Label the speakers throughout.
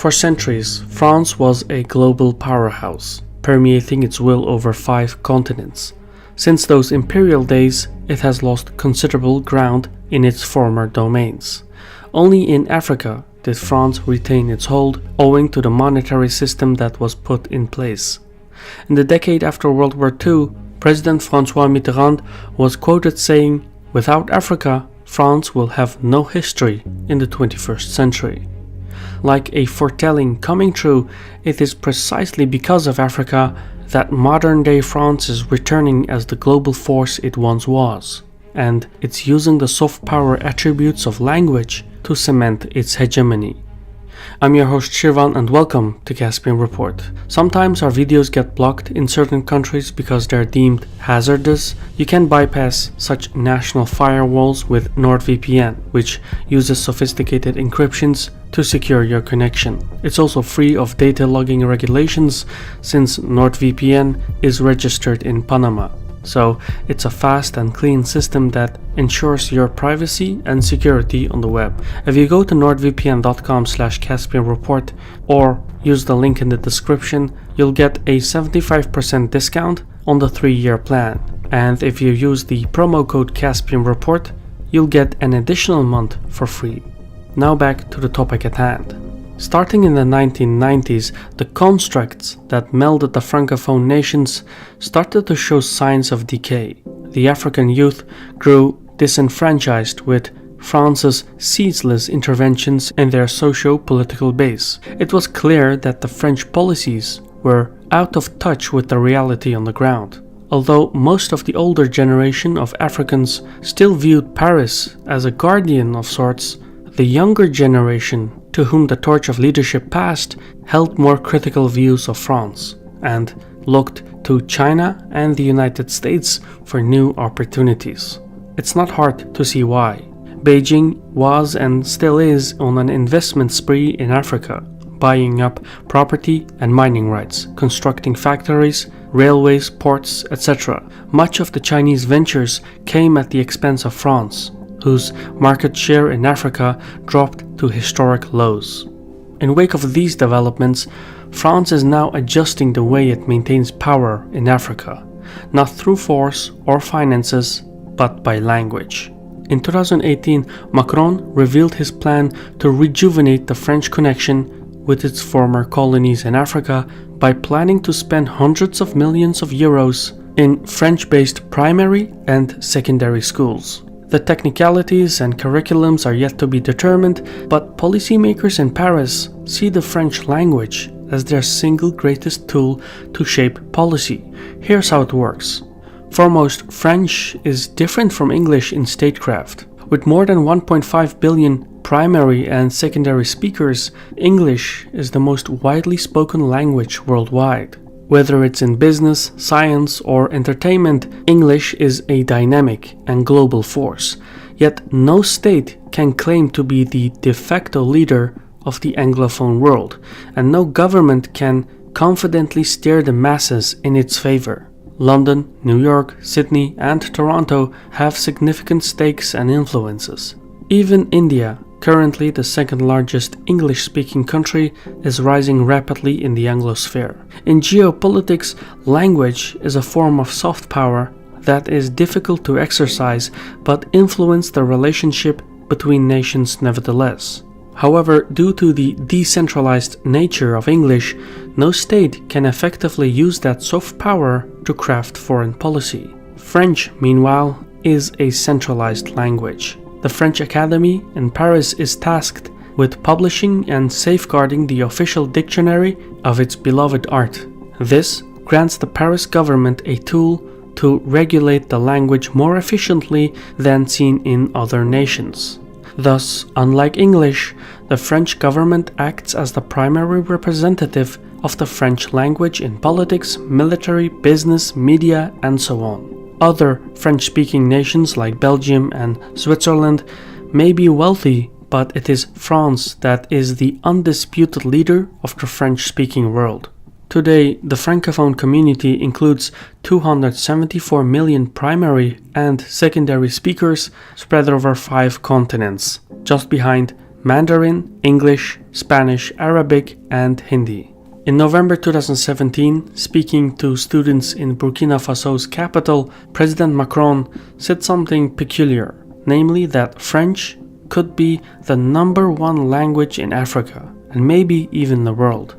Speaker 1: For centuries, France was a global powerhouse, permeating its will over 5 continents. Since those imperial days, it has lost considerable ground in its former domains. Only in Africa did France retain its hold, owing to the monetary system that was put in place. In the decade after World War II, President François Mitterrand was quoted saying, "Without Africa, France will have no history in the 21st century." Like a foretelling coming true, it is precisely because of Africa that modern-day France is returning as the global force it once was, and it's using the soft power attributes of language to cement its hegemony. I'm your host Shirvan and welcome to Caspian Report. Sometimes our videos get blocked in certain countries because they're deemed hazardous. You can bypass such national firewalls with NordVPN, which uses sophisticated encryptions to secure your connection. It's also free of data logging regulations since NordVPN is registered in Panama. So it's a fast and clean system that ensures your privacy and security on the web. If you go to nordvpn.com/CaspianReport or use the link in the description, you'll get a 75% discount on the 3-year plan. And if you use the promo code CaspianReport, you'll get an additional month for free. Now back to the topic at hand. Starting in the 1990s, the constructs that melded the Francophone nations started to show signs of decay. The African youth grew disenfranchised with France's ceaseless interventions in their socio-political base. It was clear that the French policies were out of touch with the reality on the ground. Although most of the older generation of Africans still viewed Paris as a guardian of sorts, the younger generation, to whom the torch of leadership passed, held more critical views of France and looked to China and the United States for new opportunities. It's not hard to see why. Beijing was and still is on an investment spree in Africa, buying up property and mining rights, constructing factories, railways, ports, etc. Much of the Chinese ventures came at the expense of France, whose market share in Africa dropped to historic lows. In wake of these developments, France is now adjusting the way it maintains power in Africa, not through force or finances, but by language. In 2018, Macron revealed his plan to rejuvenate the French connection with its former colonies in Africa by planning to spend hundreds of millions of euros in French-based primary and secondary schools. The technicalities and curriculums are yet to be determined, but policymakers in Paris see the French language as their single greatest tool to shape policy. Here's how it works. Foremost, French is different from English in statecraft. With more than 1.5 billion primary and secondary speakers, English is the most widely spoken language worldwide. Whether it's in business, science, or entertainment, English is a dynamic and global force. Yet no state can claim to be the de facto leader of the Anglophone world, and no government can confidently steer the masses in its favor. London, New York, Sydney, and Toronto have significant stakes and influences. Even India, currently the second largest English-speaking country, is rising rapidly in the Anglosphere. In geopolitics, language is a form of soft power that is difficult to exercise but influence the relationship between nations nevertheless. However, due to the decentralized nature of English, no state can effectively use that soft power to craft foreign policy. French, meanwhile, is a centralized language. The French Academy in Paris is tasked with publishing and safeguarding the official dictionary of its beloved art. This grants the Paris government a tool to regulate the language more efficiently than seen in other nations. Thus, unlike English, the French government acts as the primary representative of the French language in politics, military, business, media, and so on. Other French-speaking nations like Belgium and Switzerland may be wealthy, but it is France that is the undisputed leader of the French-speaking world. Today, the Francophone community includes 274 million primary and secondary speakers spread over 5 continents, just behind Mandarin, English, Spanish, Arabic, and Hindi. In November 2017, speaking to students in Burkina Faso's capital, President Macron said something peculiar, namely that French could be the #1 language in Africa, and maybe even the world.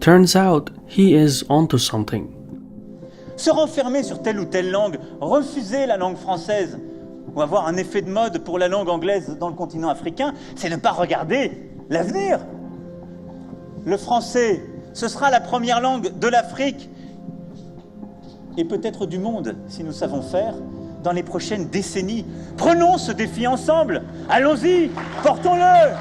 Speaker 1: Turns out, he is onto something.
Speaker 2: Se renfermer sur telle ou telle langue, refuser la langue française, ou avoir un effet de mode pour la langue anglaise dans le continent africain, c'est ne pas regarder l'avenir. Le français, ce sera la première langue de l'Afrique et peut-être du monde, si nous savons faire, dans les prochaines décennies. Prenons ce défi ensemble. Allons-y, portons-le.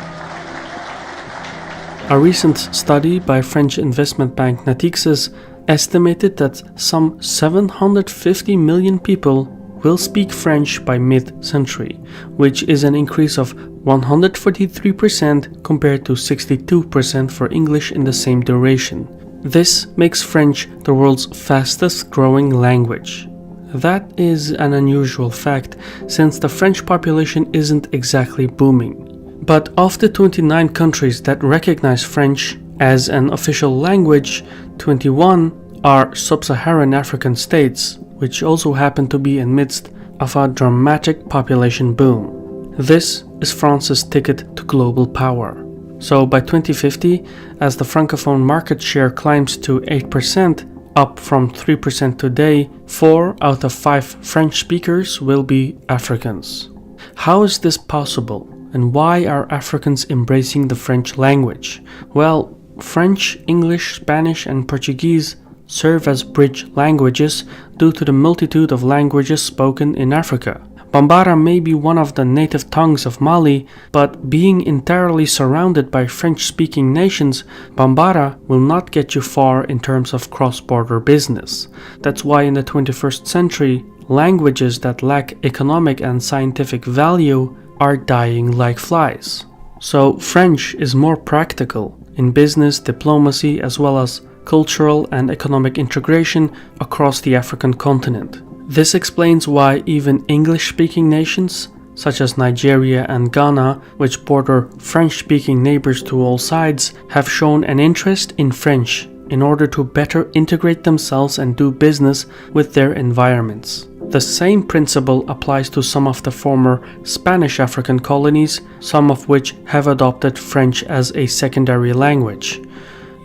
Speaker 1: A recent study by French investment bank Natixis estimated that some 750 million people will speak French by mid-century, which is an increase of 143% compared to 62% for English in the same duration. This makes French the world's fastest growing language. That is an unusual fact, since the French population isn't exactly booming. But of the 29 countries that recognize French as an official language, 21 are sub-Saharan African states, which also happen to be in midst of a dramatic population boom. This is France's ticket to global power. So by 2050, as the Francophone market share climbs to 8%, up from 3% today, 4 out of 5 French speakers will be Africans. How is this possible, and why are Africans embracing the French language? Well, French, English, Spanish, and Portuguese serve as bridge languages due to the multitude of languages spoken in Africa. Bambara may be one of the native tongues of Mali, but being entirely surrounded by French-speaking nations, Bambara will not get you far in terms of cross-border business. That's why in the 21st century, languages that lack economic and scientific value are dying like flies. So French is more practical in business, diplomacy, as well as cultural and economic integration across the African continent. This explains why even English-speaking nations, such as Nigeria and Ghana, which border French-speaking neighbors to all sides, have shown an interest in French in order to better integrate themselves and do business with their environments. The same principle applies to some of the former Spanish African colonies, some of which have adopted French as a secondary language.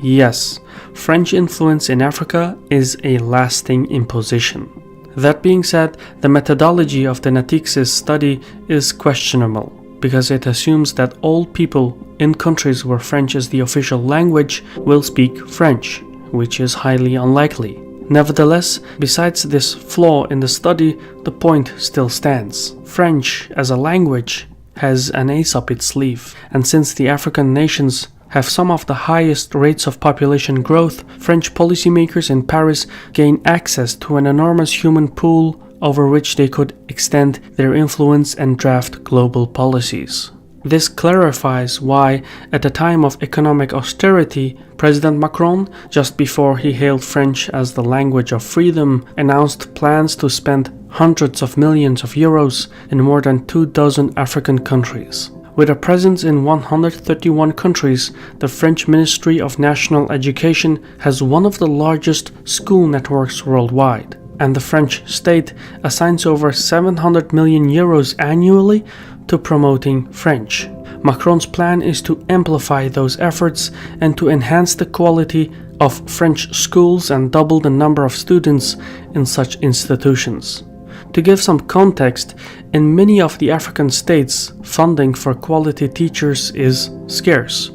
Speaker 1: Yes, French influence in Africa is a lasting imposition. That being said, the methodology of the Natixis study is questionable, because it assumes that all people in countries where French is the official language will speak French, which is highly unlikely. Nevertheless, besides this flaw in the study, the point still stands. French, as a language, has an ace up its sleeve, and since the African nations have some of the highest rates of population growth, French policymakers in Paris gain access to an enormous human pool over which they could extend their influence and draft global policies. This clarifies why, at a time of economic austerity, President Macron, just before he hailed French as the language of freedom, announced plans to spend hundreds of millions of euros in more than 24 African countries. With a presence in 131 countries, the French Ministry of National Education has one of the largest school networks worldwide, and the French state assigns over 700 million euros annually to promoting French. Macron's plan is to amplify those efforts and to enhance the quality of French schools and double the number of students in such institutions. To give some context, in many of the African states, funding for quality teachers is scarce,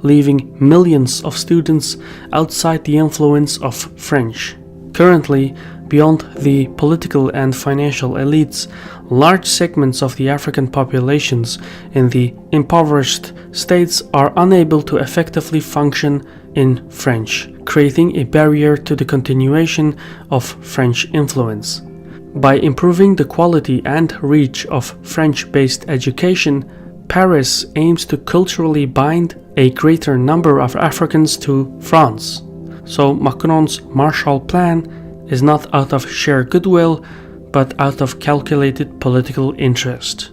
Speaker 1: leaving millions of students outside the influence of French. Currently, beyond the political and financial elites, large segments of the African populations in the impoverished states are unable to effectively function in French, creating a barrier to the continuation of French influence. By improving the quality and reach of French-based education, Paris aims to culturally bind a greater number of Africans to France. So Macron's Marshall Plan is not out of sheer goodwill, but out of calculated political interest.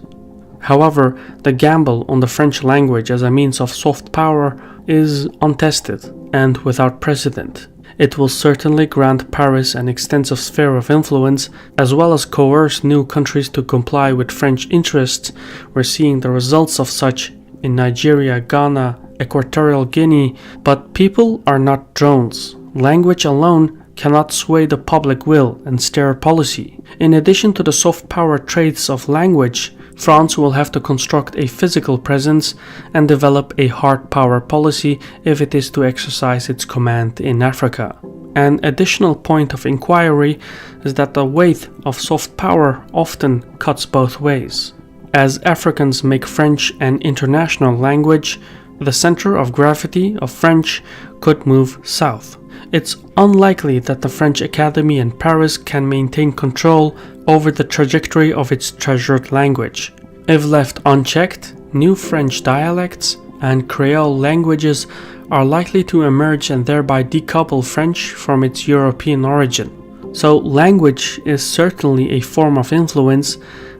Speaker 1: However, the gamble on the French language as a means of soft power is untested and without precedent. It will certainly grant Paris an extensive sphere of influence, as well as coerce new countries to comply with French interests. We're seeing the results of such in Nigeria, Ghana, Equatorial Guinea, but people are not drones. Language alone cannot sway the public will and steer policy. In addition to the soft power traits of language, France will have to construct a physical presence and develop a hard power policy if it is to exercise its command in Africa. An additional point of inquiry is that the weight of soft power often cuts both ways. As Africans make French an international language, the center of gravity of French could move south. It's unlikely that the French Academy in Paris can maintain control over the trajectory of its treasured language. If left unchecked, new French dialects and Creole languages are likely to emerge and thereby decouple French from its European origin. So language is certainly a form of influence,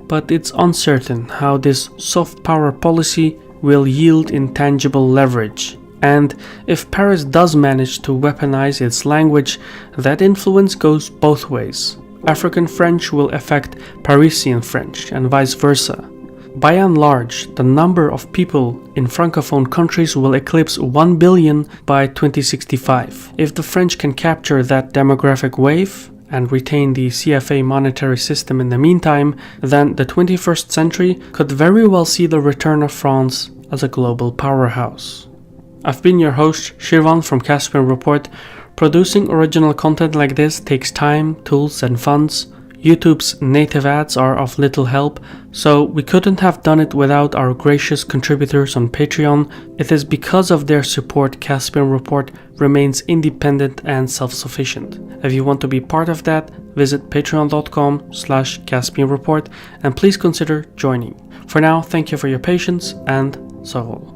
Speaker 1: but it's uncertain how this soft power policy will yield intangible leverage. And if Paris does manage to weaponize its language, that influence goes both ways. African French will affect Parisian French and vice versa. By and large, the number of people in Francophone countries will eclipse 1 billion by 2065. If the French can capture that demographic wave and retain the CFA monetary system in the meantime, then the 21st century could very well see the return of France as a global powerhouse. I've been your host, Shivan from Caspian Report. Producing original content like this takes time, tools, and funds. YouTube's native ads are of little help, so we couldn't have done it without our gracious contributors on Patreon. It is because of their support Caspian Report remains independent and self-sufficient. If you want to be part of that, visit patreon.com/CaspianReport and please consider joining. For now, thank you for your patience and so.